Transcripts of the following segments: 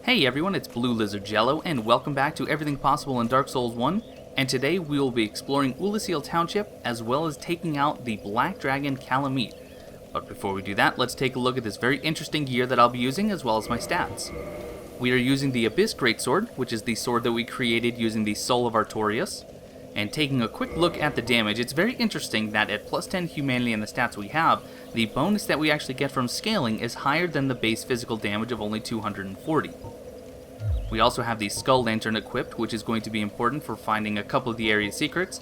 Hey everyone, it's BlueLizardJello, and welcome back to Everything Possible in Dark Souls 1, and today we will be exploring Oolacile Township, as well as taking out the Black Dragon Kalameet. But before we do that, let's take a look at this very interesting gear that I'll be using, as well as my stats. We are using the Abyss Greatsword, which is the sword that we created using the Soul of Artorias. And taking a quick look at the damage, it's very interesting that at plus 10 humanity and the stats we have, the bonus that we actually get from scaling is higher than the base physical damage of only 240. We also have the Skull Lantern equipped, which is going to be important for finding a couple of the area's secrets.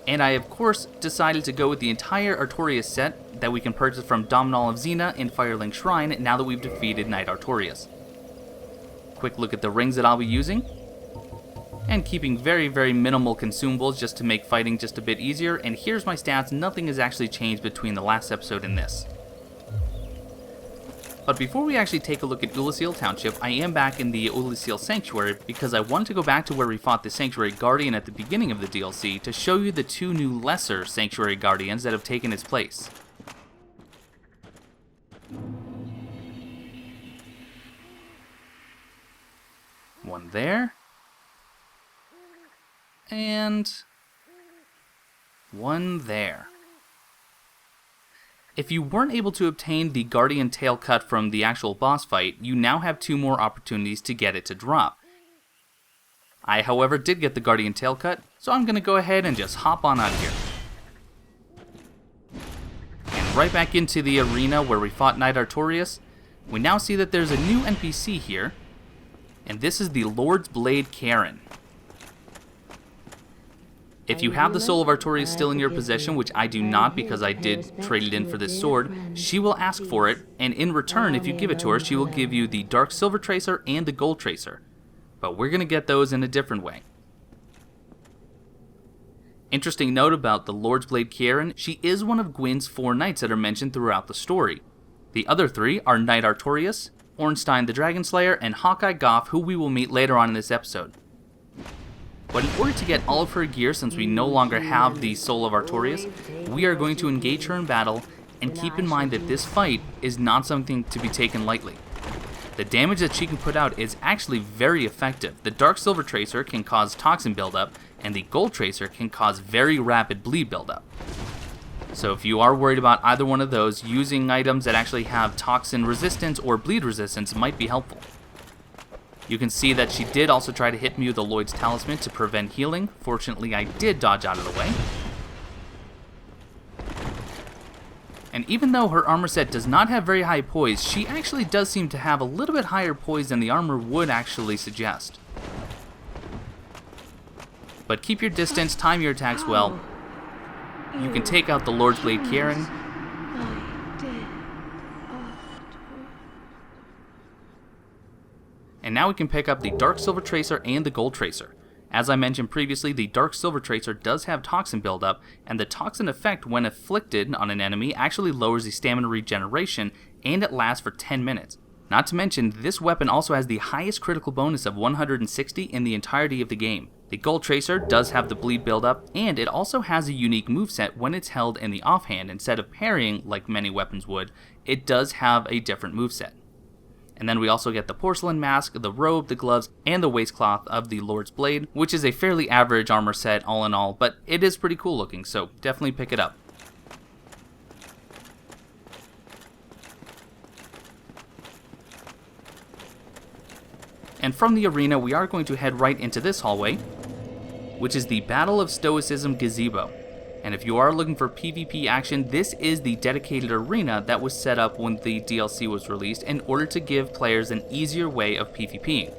And I, of course, decided to go with the entire Artorias set that we can purchase from Domhnall of Xena in Firelink Shrine now that we've defeated Knight Artorias. Quick look at the rings that I'll be using. And keeping very minimal consumables just to make fighting just a bit easier. And here's my stats, nothing has actually changed between the last episode and this. But before we actually take a look at Oolacile Township, I am back in the Oolacile Sanctuary because I wanted to go back to where we fought the Sanctuary Guardian at the beginning of the DLC to show you the two new lesser Sanctuary Guardians that have taken its place. One there. And one there. If you weren't able to obtain the Guardian tail cut from the actual boss fight, you now have two more opportunities to get it to drop. I, however, did get the Guardian tail cut, so I'm going to go ahead and just hop on out of here. And right back into the arena where we fought Knight Artorias, we now see that there's a new NPC here, and this is the Lord's Blade Ciaran. If you have the Soul of Artorias still in your possession, which I do not because I did trade it in for this sword, she will ask for it, and in return, if you give it to her, she will give you the Dark Silver Tracer and the Gold Tracer. But we're going to get those in a different way. Interesting note about the Lord's Blade Ciaran, she is one of Gwyn's 4 knights that are mentioned throughout the story. The other 3 are Knight Artorias, Ornstein the Dragon Slayer, and Hawkeye Gough, who we will meet later on in this episode. But in order to get all of her gear, since we no longer have the Soul of Artorias, we are going to engage her in battle, and keep in mind that this fight is not something to be taken lightly. The damage that she can put out is actually very effective. The Dark Silver Tracer can cause toxin buildup, and the Gold Tracer can cause very rapid bleed buildup. So if you are worried about either one of those, using items that actually have toxin resistance or bleed resistance might be helpful. You can see that she did also try to hit me with the Lloyd's Talisman to prevent healing. Fortunately, I did dodge out of the way. And even though her armor set does not have very high poise, she actually does seem to have a little bit higher poise than the armor would actually suggest. But keep your distance, time your attacks well. You can take out the Lord's Blade Ciaran. And now we can pick up the Dark Silver Tracer and the Gold Tracer. As I mentioned previously, the Dark Silver Tracer does have toxin buildup, and the toxin effect when afflicted on an enemy actually lowers the stamina regeneration, and it lasts for 10 minutes. Not to mention, this weapon also has the highest critical bonus of 160 in the entirety of the game. The Gold Tracer does have the bleed buildup, and it also has a unique moveset when it's held in the offhand. Instead of parrying like many weapons would, it does have a different moveset. And then we also get the porcelain mask, the robe, the gloves, and the waistcloth of the Lord's Blade, which is a fairly average armor set all in all, but it is pretty cool looking, so definitely pick it up. And from the arena, we are going to head right into this hallway, which is the Battle of Stoicism Gazebo. And if you are looking for PvP action, this is the dedicated arena that was set up when the DLC was released in order to give players an easier way of PvPing.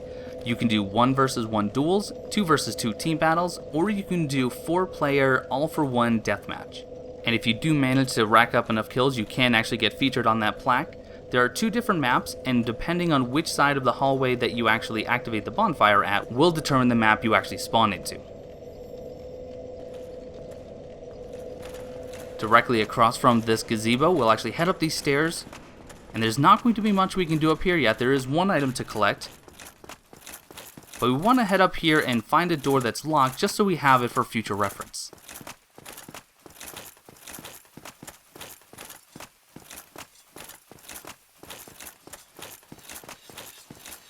You can do 1 versus 1 duels, 2 versus 2 team battles, or you can do 4-player all-for-1 deathmatch. And if you do manage to rack up enough kills, you can actually get featured on that plaque. There are 2 different maps, and depending on which side of the hallway that you actually activate the bonfire at will determine the map you actually spawn into. Directly across from this gazebo, we'll actually head up these stairs, and there's not going to be much we can do up here yet. There is one item to collect, but we want to head up here and find a door that's locked just so we have it for future reference.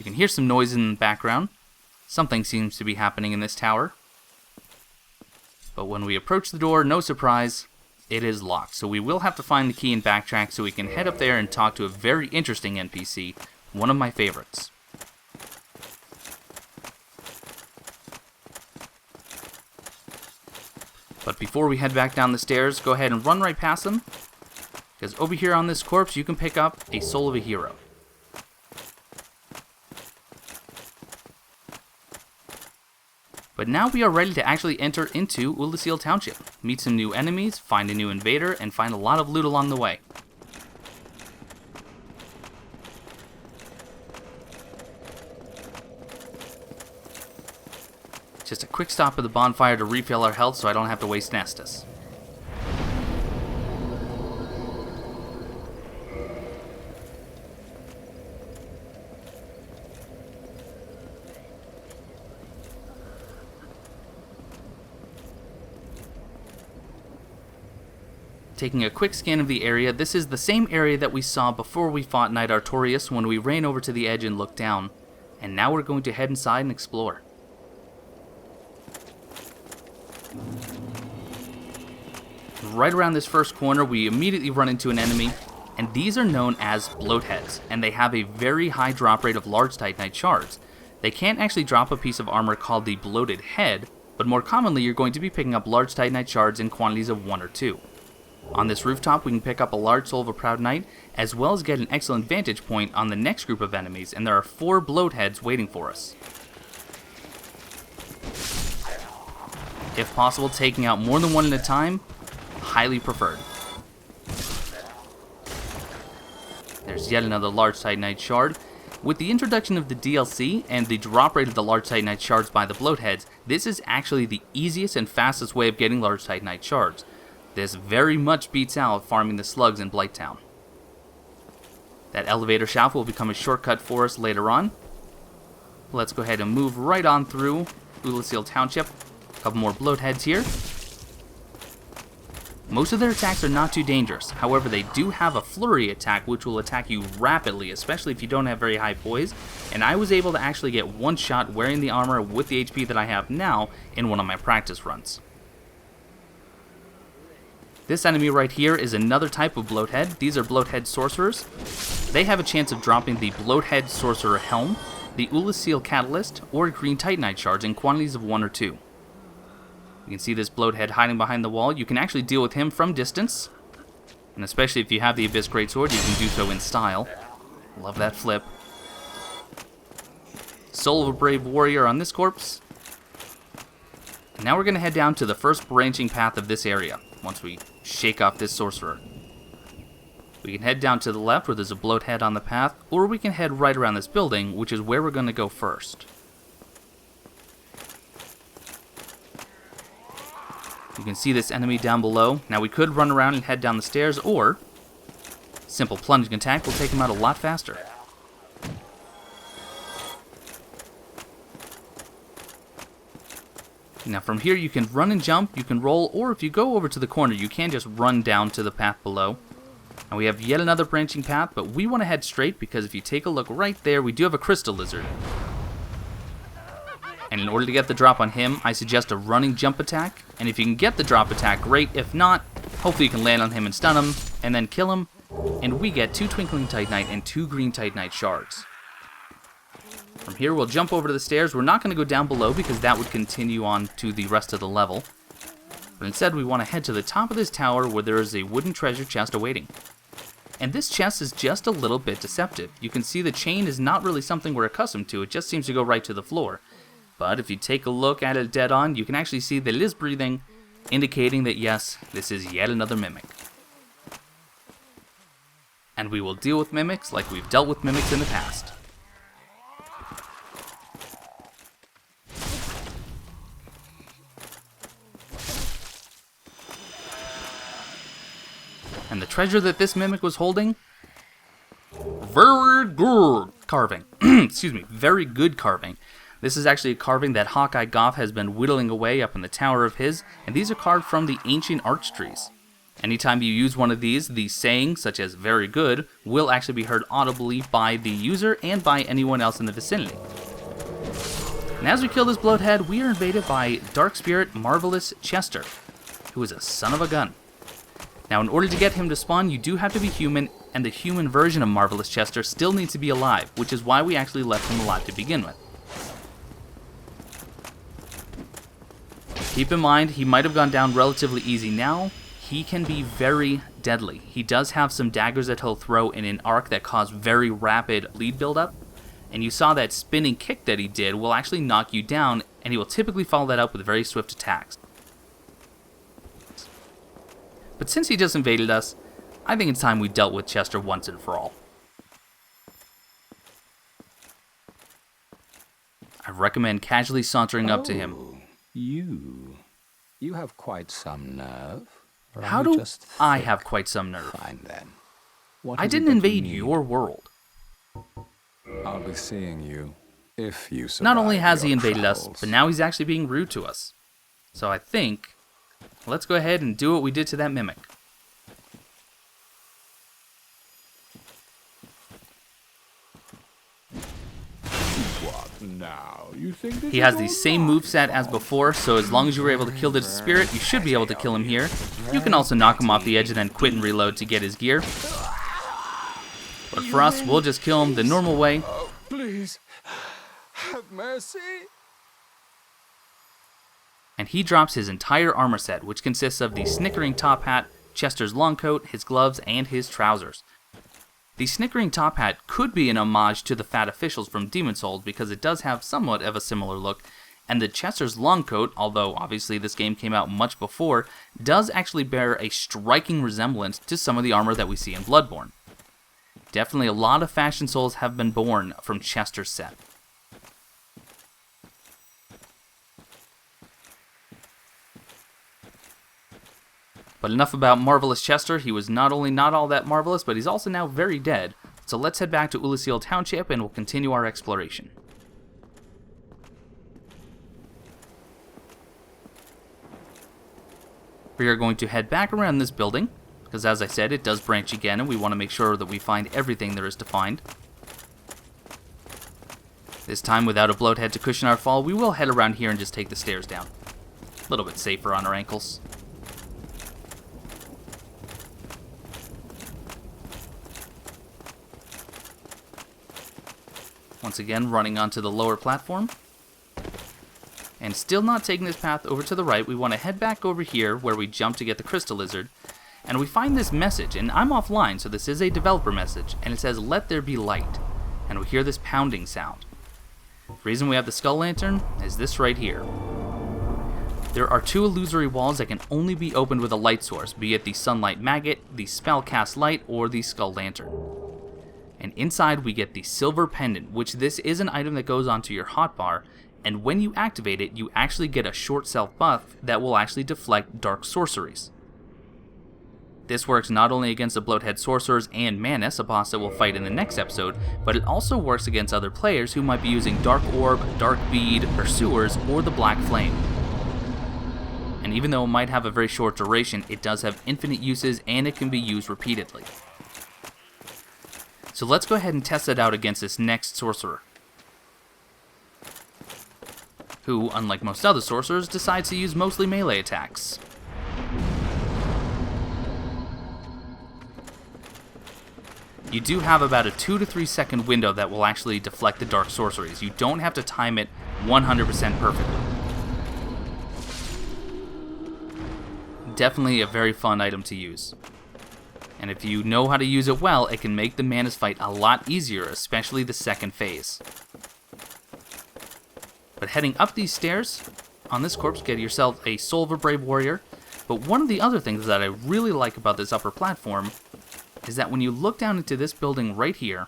You can hear some noise in the background. Something seems to be happening in this tower. But when we approach the door, no surprise, it is locked. So we will have to find the key and backtrack so we can head up there and talk to a very interesting NPC, one of my favorites. But before we head back down the stairs, go ahead and run right past them, because over here on this corpse you can pick up a soul of a hero. But now we are ready to actually enter into Oolacile Township, meet some new enemies, find a new invader, and find a lot of loot along the way. Just a quick stop at the bonfire to refill our health so I don't have to waste Nestus. Taking a quick scan of the area, this is the same area that we saw before we fought Knight Artorias when we ran over to the edge and looked down. And now we're going to head inside and explore. Right around this first corner, we immediately run into an enemy, and these are known as bloatheads, and they have a very high drop rate of large titanite shards. They can't actually drop a piece of armor called the bloated head, but more commonly you're going to be picking up large titanite shards in quantities of 1 or 2. On this rooftop we can pick up a large soul of a proud knight, as well as get an excellent vantage point on the next group of enemies, and there are 4 bloatheads waiting for us. If possible, taking out more than one at a time, highly preferred. There's yet another large titanite shard. With the introduction of the DLC and the drop rate of the large titanite shards by the bloatheads, this is actually the easiest and fastest way of getting large titanite shards. This very much beats out farming the slugs in Blighttown. That elevator shaft will become a shortcut for us later on. Let's go ahead and move right on through Oolacile Township. A couple more bloatheads here. Most of their attacks are not too dangerous, however they do have a flurry attack which will attack you rapidly, especially if you don't have very high poise, and I was able to actually get one shot wearing the armor with the HP that I have now in one of my practice runs. This enemy right here is another type of bloathead. These are bloathead sorcerers. They have a chance of dropping the bloathead sorcerer helm, the Oolacile catalyst, or green titanite shards in quantities of 1 or 2. You can see this bloathead hiding behind the wall. You can actually deal with him from distance, and especially if you have the Abyss Greatsword, you can do so in style. Love that flip. Soul of a brave warrior on this corpse. And now we're going to head down to the first branching path of this area, once we shake off this sorcerer. We can head down to the left where there's a bloathead on the path, or we can head right around this building, which is where we're going to go first. You can see this enemy down below. Now we could run around and head down the stairs, or simple plunging attack will take him out a lot faster. Now from here you can run and jump, you can roll, or if you go over to the corner you can just run down to the path below. And we have yet another branching path, but we want to head straight because if you take a look right there, we do have a crystal lizard. And in order to get the drop on him, I suggest a running jump attack. And if you can get the drop attack, great. If not, hopefully you can land on him and stun him, and then kill him. And we get 2 twinkling titanite and 2 green titanite shards. From here, we'll jump over to the stairs. We're not going to go down below because that would continue on to the rest of the level. But instead, we want to head to the top of this tower where there is a wooden treasure chest awaiting. And this chest is just a little bit deceptive. You can see the chain is not really something we're accustomed to. It just seems to go right to the floor. But if you take a look at it dead on, you can actually see that it is breathing, indicating that yes, this is yet another mimic. And we will deal with mimics like we've dealt with mimics in the past. And the treasure that this mimic was holding? Very good carving. Excuse me, very good carving. This is actually a carving that Hawkeye Gough has been whittling away up in the tower of his, and these are carved from the ancient arch trees. Anytime you use one of these, the saying, such as very good, will actually be heard audibly by the user and by anyone else in the vicinity. And as we kill this bloathead, we are invaded by Dark Spirit Marvelous Chester, who is a son of a gun. Now, in order to get him to spawn, you do have to be human, and the human version of Marvelous Chester still needs to be alive, which is why we actually left him alive to begin with. Keep in mind, he might have gone down relatively easy now. He can be very deadly. He does have some daggers that he'll throw in an arc that cause very rapid bleed buildup. And you saw that spinning kick that he did will actually knock you down, and he will typically follow that up with very swift attacks. But since he just invaded us, I think it's time we dealt with Chester once and for all. I recommend casually sauntering up to him. You have quite some nerve. How do I have quite some nerve? Fine then. I didn't invade your world. I'll be seeing you if you survive. Not only has he your invaded us, travels. but now he's actually being rude to us. So I think, let's go ahead and do what we did to that mimic. What now? You think this He has is the all same right? moveset as before, so as long as you were able to kill this spirit, you should be able to kill him here. You can also knock him off the edge and then quit and reload to get his gear. But for us, we'll just kill him the normal way. Oh, please, have mercy. And he drops his entire armor set, which consists of the snickering top hat, Chester's long coat, his gloves, and his trousers. The snickering top hat could be an homage to the fat officials from Demon's Souls because it does have somewhat of a similar look, and the Chester's long coat, although obviously this game came out much before, does actually bear a striking resemblance to some of the armor that we see in Bloodborne. Definitely a lot of fashion souls have been born from Chester's set. But enough about Marvelous Chester. He was not only not all that marvelous, but he's also now very dead. So let's head back to Oolacile Township and we'll continue our exploration. We are going to head back around this building, because as I said, it does branch again and we want to make sure that we find everything there is to find. This time, without a bloathead to cushion our fall, we will head around here and just take the stairs down. A little bit safer on our ankles. Once again, running onto the lower platform. And still not taking this path over to the right, we want to head back over here where we jump to get the crystal lizard. And we find this message, and I'm offline, so this is a developer message, and it says, "Let there be light." And we hear this pounding sound. The reason we have the skull lantern is this right here. There are two illusory walls that can only be opened with a light source, be it the sunlight maggot, the spellcast light, or the skull lantern. And inside we get the silver pendant, which this is an item that goes onto your hotbar, and when you activate it, you actually get a short self buff that will actually deflect dark sorceries. This works not only against the Bloathead Sorcerers and Manus, a boss that we'll fight in the next episode, but it also works against other players who might be using Dark Orb, Dark Bead, Pursuers, or the Black Flame. And even though it might have a very short duration, it does have infinite uses and it can be used repeatedly. So let's go ahead and test it out against this next sorcerer, who, unlike most other sorcerers, decides to use mostly melee attacks. You do have about a 2 to 3 second window that will actually deflect the dark sorceries. You don't have to time it 100% perfectly. Definitely a very fun item to use. And if you know how to use it well, it can make the Manus fight a lot easier, especially the second phase. But heading up these stairs, on this corpse, get yourself a Soul of a Brave Warrior. But one of the other things that I really like about this upper platform is that when you look down into this building right here,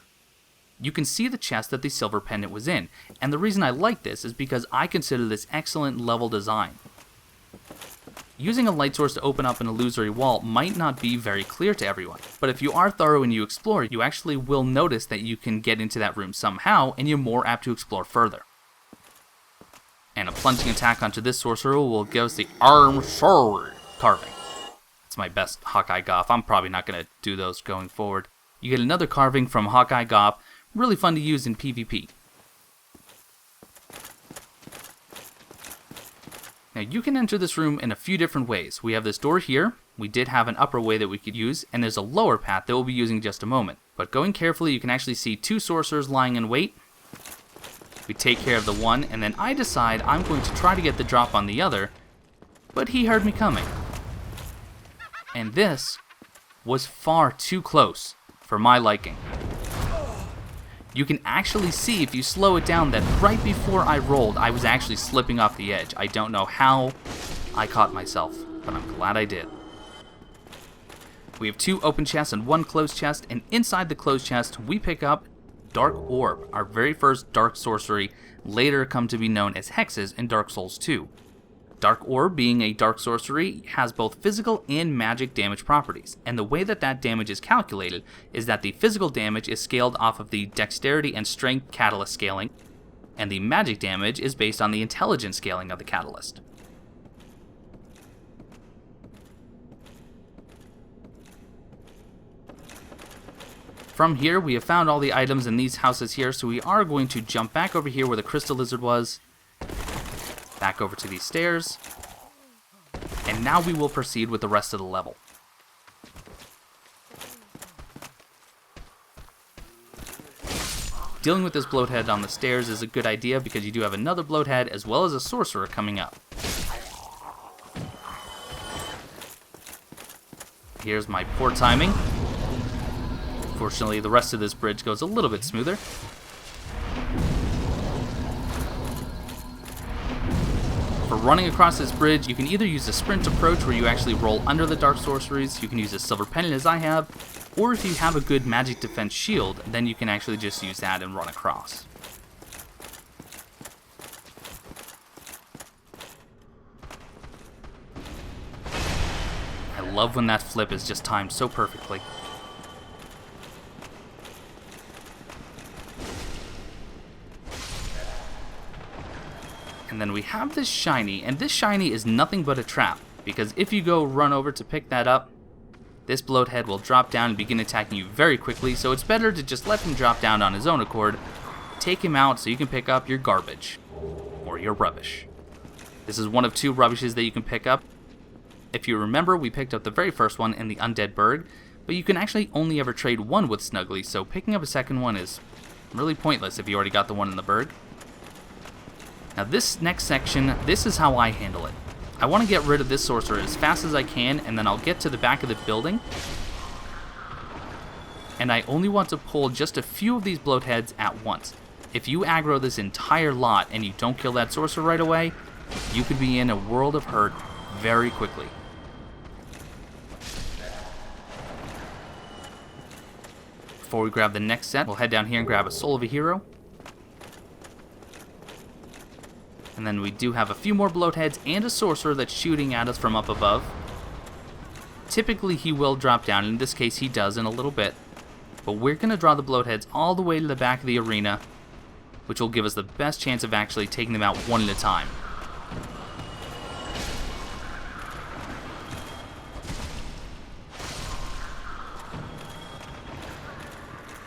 you can see the chest that the silver pendant was in. And the reason I like this is because I consider this excellent level design. Using a light source to open up an illusory wall might not be very clear to everyone, but if you are thorough and you explore, you actually will notice that you can get into that room somehow, and you're more apt to explore further. And a plunging attack onto this sorcerer will give us the arm sword carving. It's my best Hawkeye Gough. I'm probably not going to do those going forward. You get another carving from Hawkeye Gough. Really fun to use in PvP. Now you can enter this room in a few different ways. We have this door here. We did have an upper way that we could use, and there's a lower path that we'll be using in just a moment. But going carefully, you can actually see two sorcerers lying in wait. We take care of the one, and then I decide I'm going to try to get the drop on the other, but he heard me coming. And this was far too close for my liking. You can actually see, if you slow it down, that right before I rolled, I was actually slipping off the edge. I don't know how I caught myself, but I'm glad I did. We have 2 open chests and 1 closed chest, and inside the closed chest, we pick up Dark Orb, our very first dark sorcery, later come to be known as hexes in Dark Souls 2. Dark Orb, being a dark sorcery, has both physical and magic damage properties, and the way that damage is calculated is that the physical damage is scaled off of the dexterity and strength catalyst scaling, and the magic damage is based on the intelligence scaling of the catalyst. From here, we have found all the items in these houses here, so we are going to jump back over here where the crystal lizard was, back over to these stairs, and now we will proceed with the rest of the level. Dealing with this bloathead on the stairs is a good idea because you do have another bloathead as well as a sorcerer coming up. Here's my poor timing. Fortunately, the rest of this bridge goes a little bit smoother. For running across this bridge, you can either use a sprint approach where you actually roll under the dark sorceries, you can use a silver pendant as I have, or if you have a good magic defense shield, then you can actually just use that and run across. I love when that flip is just timed so perfectly. And then we have this shiny, and this shiny is nothing but a trap, because if you go run over to pick that up, this bloathead will drop down and begin attacking you very quickly, so it's better to just let him drop down on his own accord, take him out so you can pick up your garbage, or your rubbish. This is one of 2 rubbishes that you can pick up. If you remember, we picked up the very first one in the Undead Berg, but you can actually only ever trade one with Snuggly, so picking up a second one is really pointless if you already got the one in the Berg. Now this next section, this is how I handle it. I want to get rid of this sorcerer as fast as I can, and then I'll get to the back of the building. And I only want to pull just a few of these bloatheads at once. If you aggro this entire lot and you don't kill that sorcerer right away, you could be in a world of hurt very quickly. Before we grab the next set, we'll head down here and grab a Soul of a Hero. And then we do have a few more bloatheads and a sorcerer that's shooting at us from up above. Typically he will drop down, in this case he does in a little bit. But we're going to draw the bloatheads all the way to the back of the arena, which will give us the best chance of actually taking them out one at a time.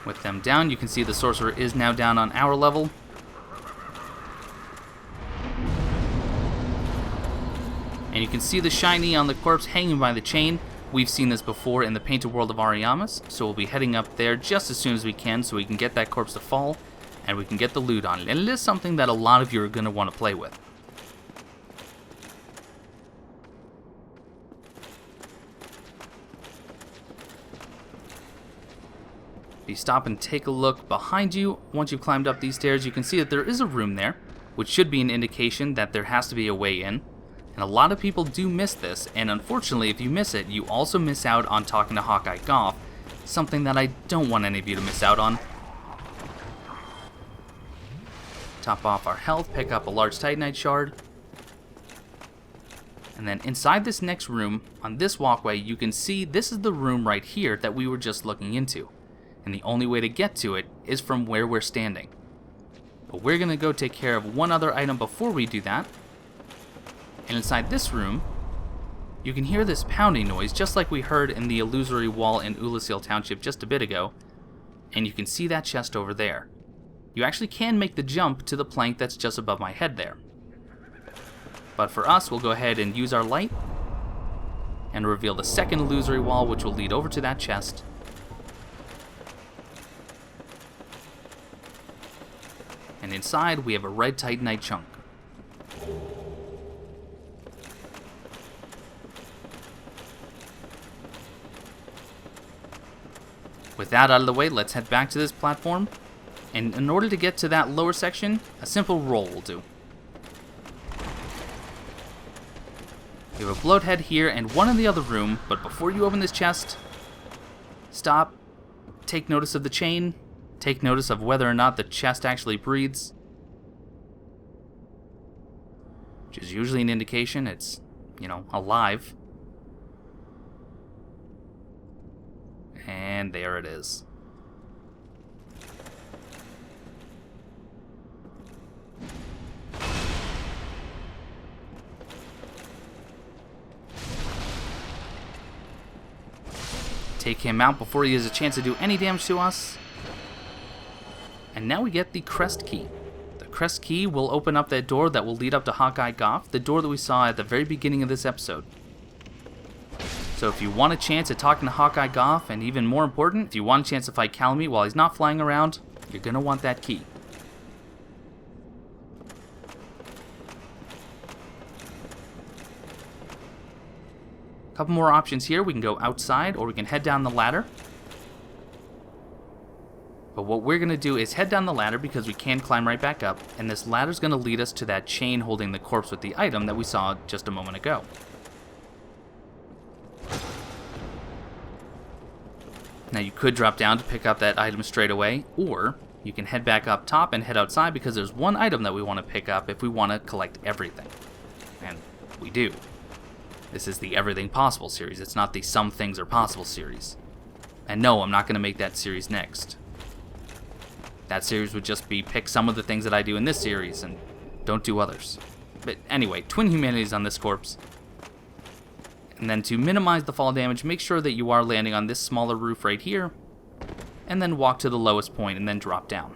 With them down, you can see the sorcerer is now down on our level. And you can see the shiny on the corpse hanging by the chain. We've seen this before in the Painted World of Ariamis, so we'll be heading up there just as soon as we can so we can get that corpse to fall, and we can get the loot on it. And it is something that a lot of you are going to want to play with. If you stop and take a look behind you, once you've climbed up these stairs, you can see that there is a room there, which should be an indication that there has to be a way in. And a lot of people do miss this, and unfortunately if you miss it, you also miss out on talking to Hawkeye Gough, something that I don't want any of you to miss out on. Top off our health, pick up a large Titanite shard. And then inside this next room, on this walkway, you can see this is the room right here that we were just looking into. And the only way to get to it is from where we're standing. But we're going to go take care of one other item before we do that. And inside this room, you can hear this pounding noise just like we heard in the illusory wall in Oolacile Township just a bit ago, and you can see that chest over there. You actually can make the jump to the plank that's just above my head there. But for us, we'll go ahead and use our light and reveal the second illusory wall, which will lead over to that chest. And inside, we have a red titanite chunk. With that out of the way, let's head back to this platform. And in order to get to that lower section, a simple roll will do. You have a bloat head here and one in the other room, but before you open this chest, stop, take notice of the chain, take notice of whether or not the chest actually breathes, which is usually an indication it's, alive. And there it is. Take him out before he has a chance to do any damage to us. And now we get the Crest key. The Crest key will open up that door that will lead up to Hawkeye Gough, the door that we saw at the very beginning of this episode. So if you want a chance at talking to Hawkeye Gough, and even more important, if you want a chance to fight Kalameet while he's not flying around, you're going to want that key. A couple more options here. We can go outside or we can head down the ladder. But what we're going to do is head down the ladder because we can climb right back up, and this ladder's going to lead us to that chain holding the corpse with the item that we saw just a moment ago. Now you could drop down to pick up that item straight away, or you can head back up top and head outside because there's one item that we want to pick up if we want to collect everything. And we do. This is the Everything Possible series, it's not the Some Things Are Possible series. And no, I'm not going to make that series next. That series would just be pick some of the things that I do in this series and don't do others. But anyway, twin humanities on this corpse. And then to minimize the fall damage, make sure that you are landing on this smaller roof right here, and then walk to the lowest point and then drop down.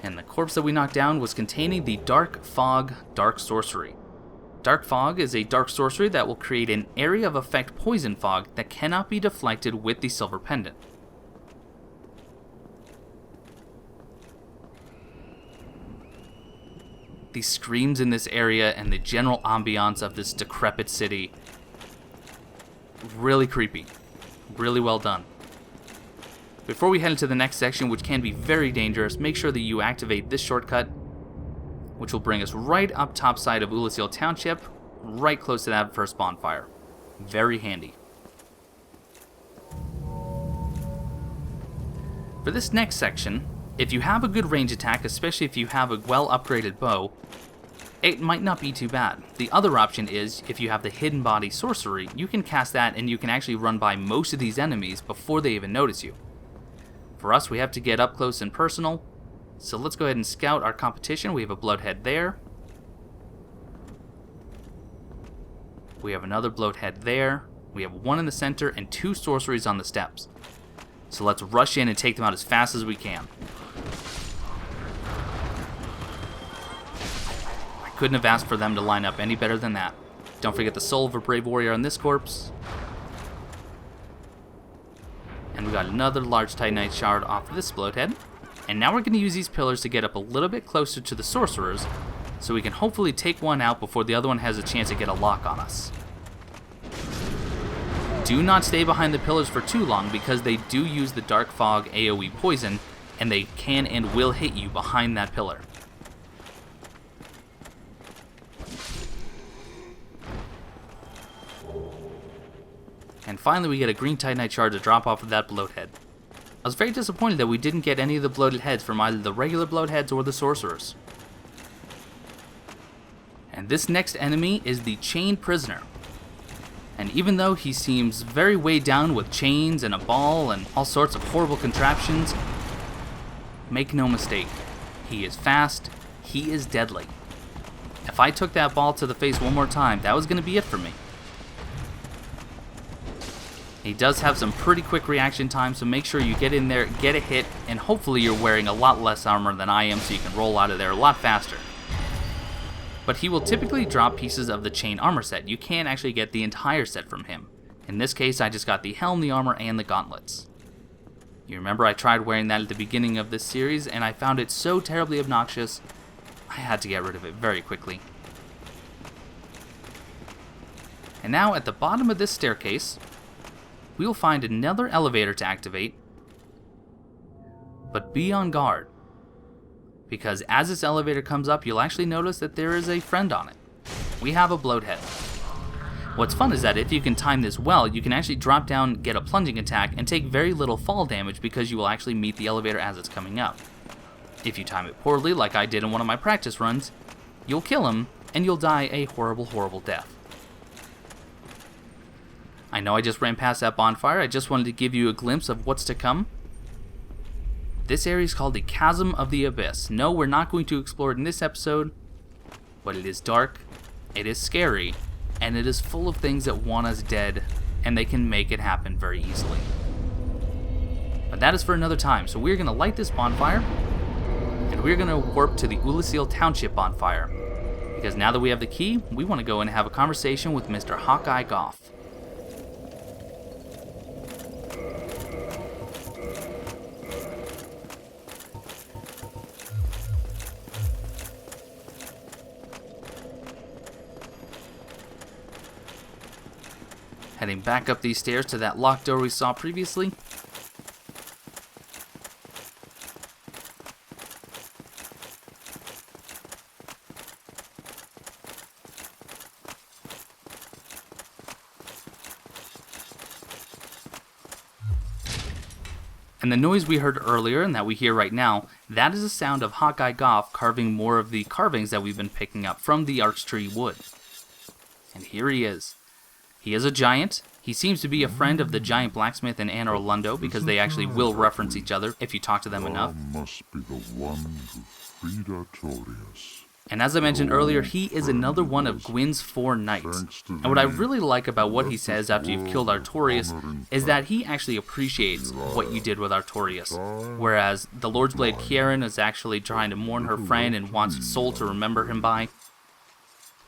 And the corpse that we knocked down was containing the Dark Fog Dark Sorcery. Dark Fog is a dark sorcery that will create an area of effect poison fog that cannot be deflected with the silver pendant. The screams in this area and the general ambiance of this decrepit city, really creepy, really well done. Before we head into the next section, which can be very dangerous, make sure that you activate this shortcut, which will bring us right up top side of Oolacile Township, right close to that first bonfire. Very handy. For this next section, if you have a good range attack, especially if you have a well upgraded bow, it might not be too bad. The other option is, if you have the Hidden Body Sorcery, you can cast that and you can actually run by most of these enemies before they even notice you. For us, we have to get up close and personal, so let's go ahead and scout our competition. We have a bloathead there. We have another bloathead there. We have one in the center and two sorceries on the steps. So let's rush in and take them out as fast as we can. I couldn't have asked for them to line up any better than that. Don't forget the soul of a brave warrior on this corpse. And we got another large titanite shard off of this bloathead. And now we're going to use these pillars to get up a little bit closer to the sorcerers, so we can hopefully take one out before the other one has a chance to get a lock on us. Do not stay behind the pillars for too long because they do use the Dark Fog AoE poison, and they can and will hit you behind that pillar. And finally we get a green titanite shard to drop off of that bloathead. I was very disappointed that we didn't get any of the bloated heads from either the regular bloatheads or the sorcerers. And this next enemy is the Chained Prisoner. And even though he seems very weighed down with chains and a ball and all sorts of horrible contraptions, make no mistake, he is fast, he is deadly. If I took that ball to the face one more time, that was going to be it for me. He does have some pretty quick reaction time, so make sure you get in there, get a hit, and hopefully you're wearing a lot less armor than I am so you can roll out of there a lot faster. But he will typically drop pieces of the chain armor set. You can actually get the entire set from him. In this case, I just got the helm, the armor, and the gauntlets. You remember I tried wearing that at the beginning of this series, and I found it so terribly obnoxious, I had to get rid of it very quickly. And now at the bottom of this staircase, we will find another elevator to activate, but be on guard, because as this elevator comes up, you'll actually notice that there is a friend on it. We have a bloathead. What's fun is that if you can time this well, you can actually drop down, get a plunging attack, and take very little fall damage because you will actually meet the elevator as it's coming up. If you time it poorly, like I did in one of my practice runs, you'll kill him, and you'll die a horrible, horrible death. I know I just ran past that bonfire, I just wanted to give you a glimpse of what's to come. This area is called the Chasm of the Abyss. No, we're not going to explore it in this episode, but it is dark, it is scary, and it is full of things that want us dead, and they can make it happen very easily. But that is for another time, so we're going to light this bonfire, and we're going to warp to the Oolacile Township bonfire, because now that we have the key, we want to go and have a conversation with Mr. Hawkeye Gough. Heading back up these stairs to that locked door we saw previously. And the noise we heard earlier and that we hear right now, that is the sound of Hawkeye Gough carving more of the carvings that we've been picking up from the Archtree wood. And here he is. He is a giant. He seems to be a friend of the giant blacksmith in Anor Londo because they actually will reference each other if you talk to them enough. Must be the one who freed Artorias. And as I mentioned earlier, he is another one of Gwyn's 4 knights. And what I really like about what he says after you've killed Artorias is that he actually appreciates what you did with Artorias. Whereas the Lord's Blade Ciaran is actually trying to mourn her friend and wants a soul to remember him by.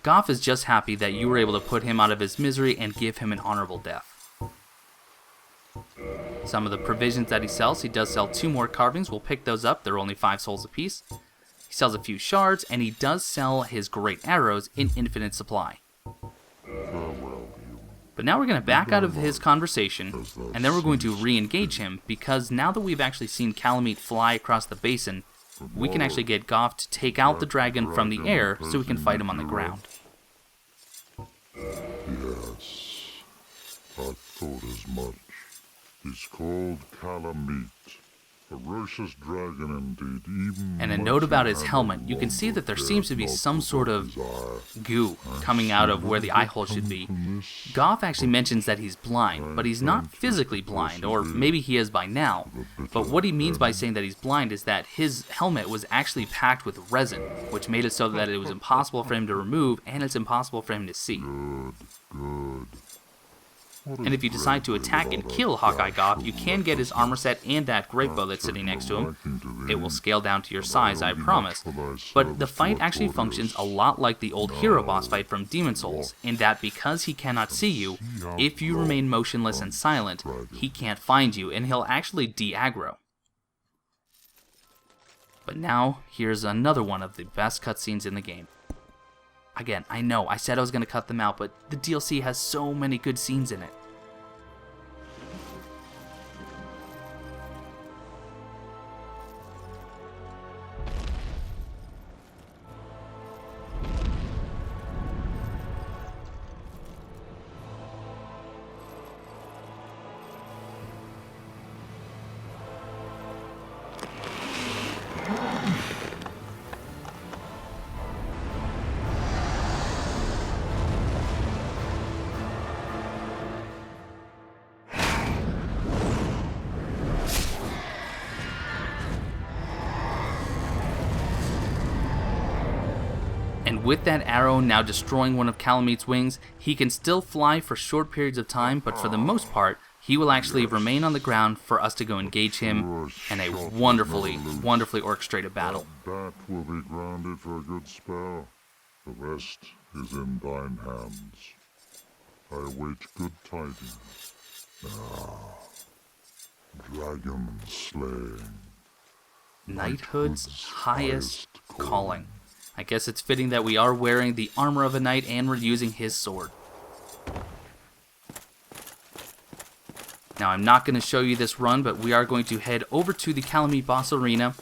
Gough is just happy that you were able to put him out of his misery and give him an honorable death. Some of the provisions that he does sell 2 more carvings. We'll pick those up. They're only 5 souls apiece. He sells a few shards, and he does sell his great arrows in infinite supply. But now we're going to back out of his conversation, and then we're going to re-engage him, because now that we've actually seen Kalameet fly across the basin, we can actually get Gough to take out the dragon from the air so we can fight him on the ground. Yes, I thought as much. He's called Kalameet. Ferocious dragon indeed, even. And a note about his helmet, you can see that there seems to be some sort of goo coming out of where the eye hole should be. Gough actually mentions that he's blind, but he's not physically blind, or maybe he is by now. But what he means by saying that he's blind is that his helmet was actually packed with resin, which made it so that it was impossible for him to remove, and it's impossible for him to see. Good. And if you decide to attack and kill Hawkeye Gough, you can get his armor set and that great bow that's sitting next to him. It will scale down to your size, I promise. But the fight actually functions a lot like the old hero boss fight from Demon Souls, in that because he cannot see you, if you remain motionless and silent, he can't find you, and he'll actually de-aggro. But now, here's another one of the best cutscenes in the game. Again, I know, I said I was going to cut them out, but the DLC has so many good scenes in it. And with that arrow now destroying one of Kalameet's wings, he can still fly for short periods of time, but for the most part, he will actually remain on the ground for us to go engage him in a wonderfully orchestrated battle. That will be grounded for a good spell. The rest is in thine hands. I await good tidings. Dragon slaying. Knighthood's highest calling. I guess it's fitting that we are wearing the armor of a knight and we're using his sword. Now, I'm not going to show you this run, but we are going to head over to the Kalameet boss arena.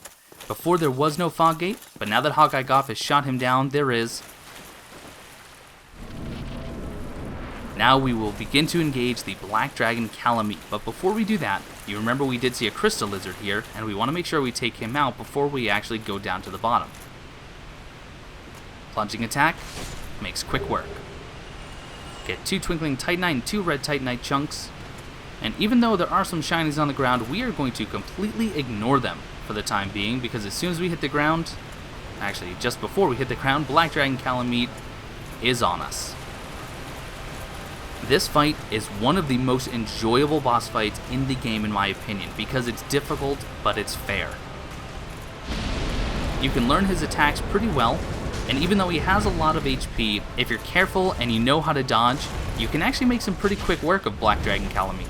Before there was no fog gate, but now that Hawkeye Gough has shot him down, there is. Now we will begin to engage the Black Dragon Kalameet, but before we do that, you remember we did see a crystal lizard here, and we want to make sure we take him out before we actually go down to the bottom. Plunging attack makes quick work. Get 2 Twinkling Titanite and 2 Red Titanite chunks, and even though there are some shinies on the ground, we are going to completely ignore them for the time being, because as soon as we hit the ground, actually just before we hit the ground, Black Dragon Kalameet is on us. This fight is one of the most enjoyable boss fights in the game in my opinion, because it's difficult, but it's fair. You can learn his attacks pretty well, and even though he has a lot of HP, if you're careful and you know how to dodge, you can actually make some pretty quick work of Black Dragon Kalameet.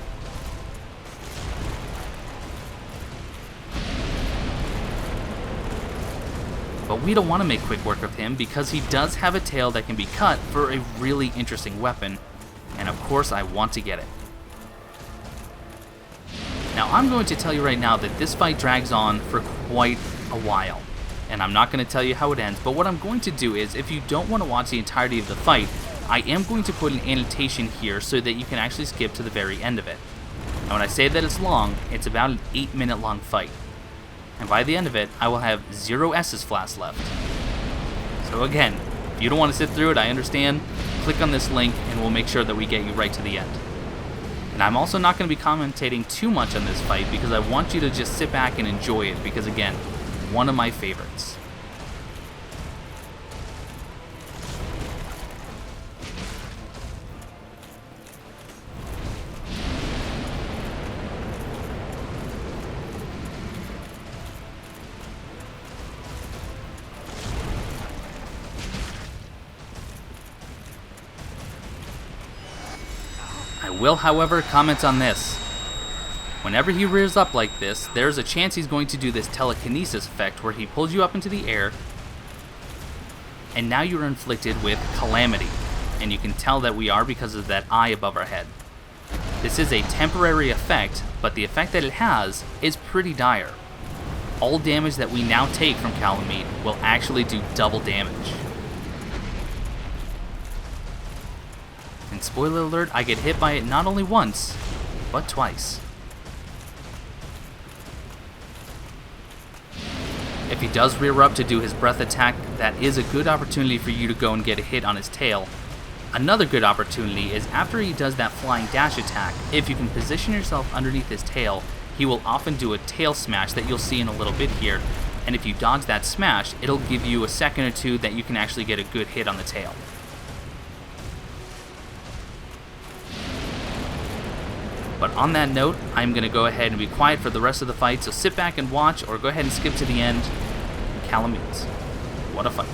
But we don't want to make quick work of him because he does have a tail that can be cut for a really interesting weapon, and of course I want to get it. Now I'm going to tell you right now that this fight drags on for quite a while, and I'm not going to tell you how it ends, but what I'm going to do is, if you don't want to watch the entirety of the fight, I am going to put an annotation here so that you can actually skip to the very end of it. And when I say that it's long, it's about an 8-minute long fight. And by the end of it, I will have 0 Estus flasks left. So again, if you don't want to sit through it, I understand. Click on this link and we'll make sure that we get you right to the end. And I'm also not going to be commentating too much on this fight because I want you to just sit back and enjoy it, because again, one of my favorites. I will, however, comment on this. Whenever he rears up like this, there's a chance he's going to do this telekinesis effect where he pulls you up into the air, and now you're inflicted with calamity, and you can tell that we are because of that eye above our head. This is a temporary effect, but the effect that it has is pretty dire. All damage that we now take from Kalameet will actually do double damage. And spoiler alert, I get hit by it not only once, but twice. If he does rear up to do his breath attack, that is a good opportunity for you to go and get a hit on his tail. Another good opportunity is after he does that flying dash attack, if you can position yourself underneath his tail, he will often do a tail smash that you'll see in a little bit here, and if you dodge that smash, it'll give you a second or two that you can actually get a good hit on the tail. But on that note, I'm going to go ahead and be quiet for the rest of the fight, so sit back and watch, or go ahead and skip to the end. Kalameet. What a fight.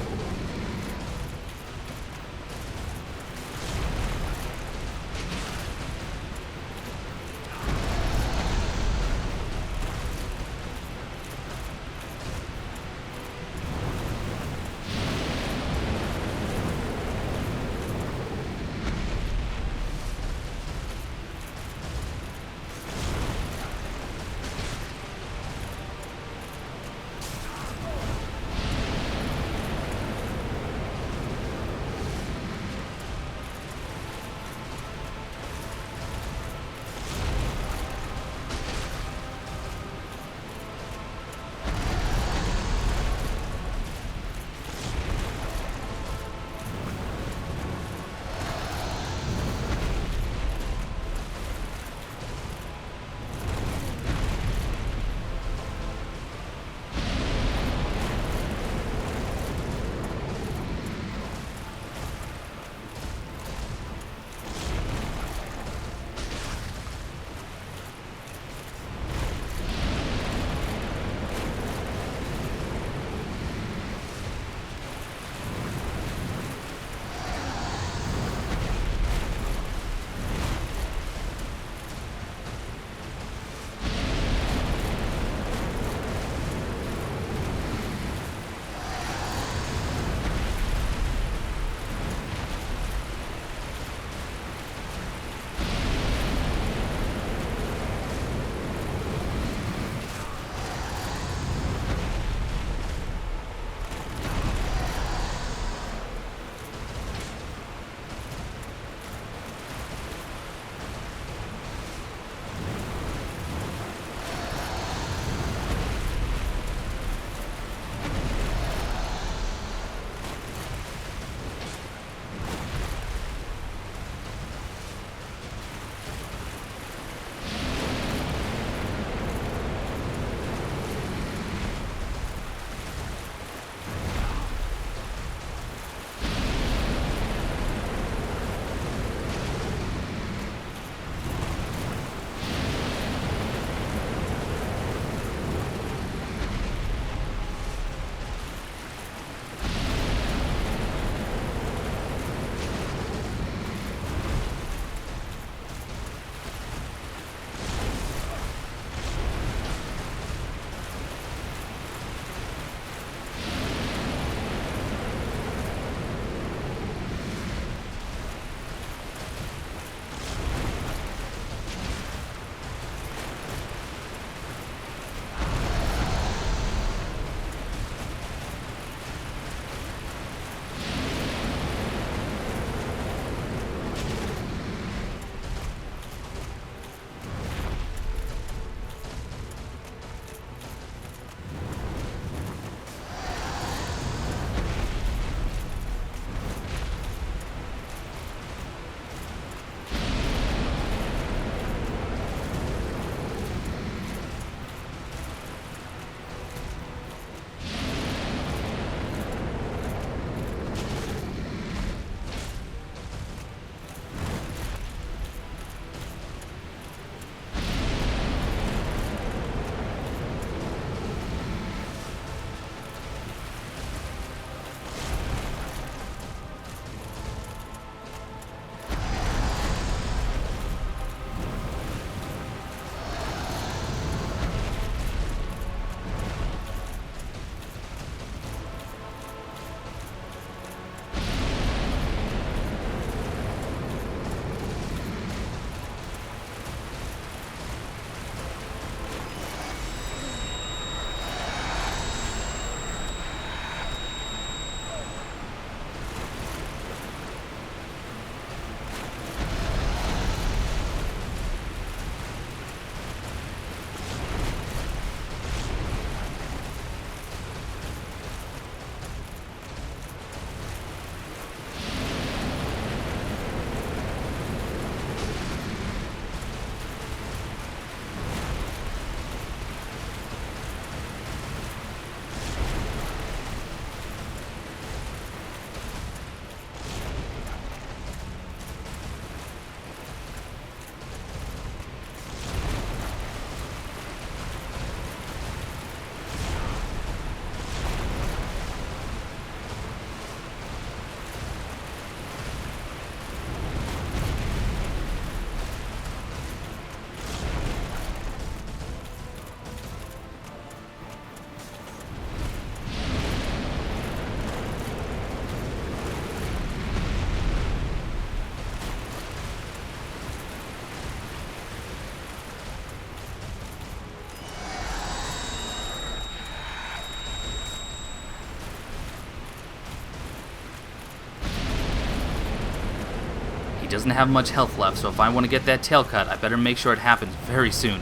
doesn't have much health left, so if I want to get that tail cut, I better make sure it happens very soon.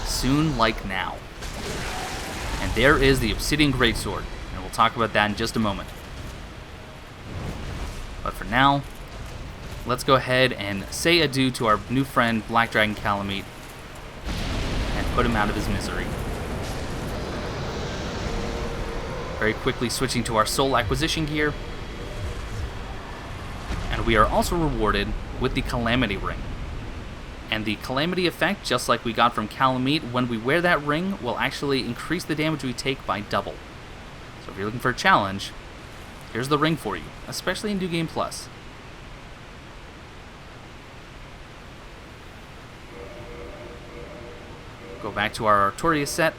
Soon like now. And there is the Obsidian Greatsword, and we'll talk about that in just a moment. But for now, let's go ahead and say adieu to our new friend, Black Dragon Kalameet, and put him out of his misery. Very quickly switching to our soul acquisition gear, and we are also rewarded with the Calamity Ring. And the Calamity effect, just like we got from Kalameet, when we wear that ring, will actually increase the damage we take by double. So if you're looking for a challenge, here's the ring for you, especially in New Game Plus. Go back to our Artorias set.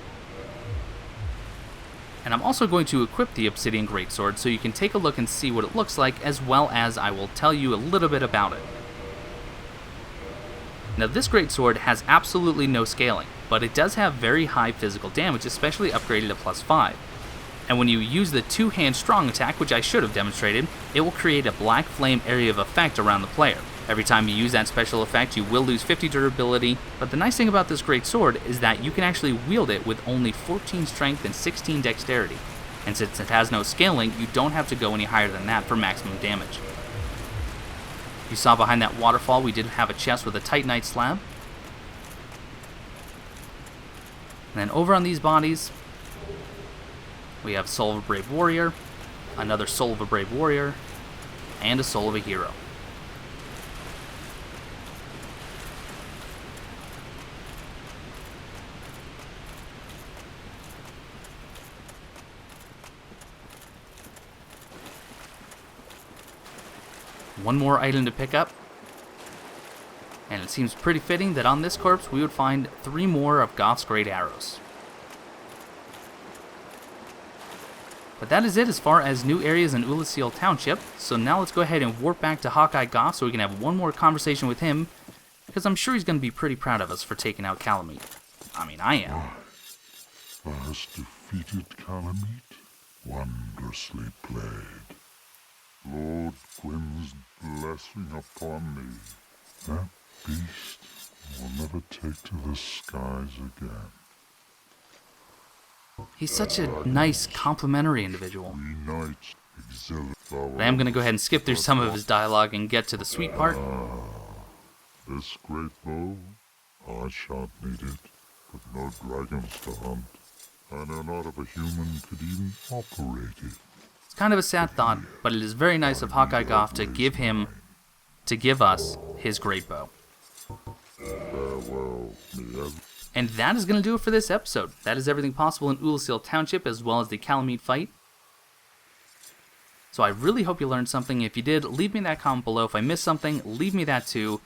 And I'm also going to equip the Obsidian Greatsword so you can take a look and see what it looks like, as well as I will tell you a little bit about it. Now this greatsword has absolutely no scaling, but it does have very high physical damage, especially upgraded to +5. And when you use the two-hand strong attack, which I should have demonstrated, it will create a black flame area of effect around the player. Every time you use that special effect, you will lose 50 durability, but the nice thing about this greatsword is that you can actually wield it with only 14 strength and 16 dexterity. And since it has no scaling, you don't have to go any higher than that for maximum damage. You saw behind that waterfall we did have a chest with a Titanite slab. And then over on these bodies, we have Soul of a Brave Warrior, another Soul of a Brave Warrior, and a Soul of a Hero. One more item to pick up, and it seems pretty fitting that on this corpse we would find 3 more of Gough's great arrows. But that is it as far as new areas in Oolacile Township, so now let's go ahead and warp back to Hawkeye Gough so we can have one more conversation with him, because I'm sure he's going to be pretty proud of us for taking out Kalameet. I mean, I am. Thou hast defeated Kalameet, wondrously played. Lord Gwyn's blessing upon me. That beast will never take to the skies again. He's such a nice, complimentary individual. 3 nights exhilarate. But I am going to go ahead and skip through some of his dialogue and get to the sweet part. This great bow, I shan't need it, but no dragons to hunt. I know not if a human could even operate it. It's kind of a sad thought, but it is very nice of Hawkeye Gough to give us his great bow. Farewell, me. And that is going to do it for this episode. That is everything possible in Oolacile Township, as well as the Kalameet fight. So I really hope you learned something. If you did, leave me that comment below. If I missed something, leave me that too.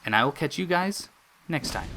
And I will catch you guys next time.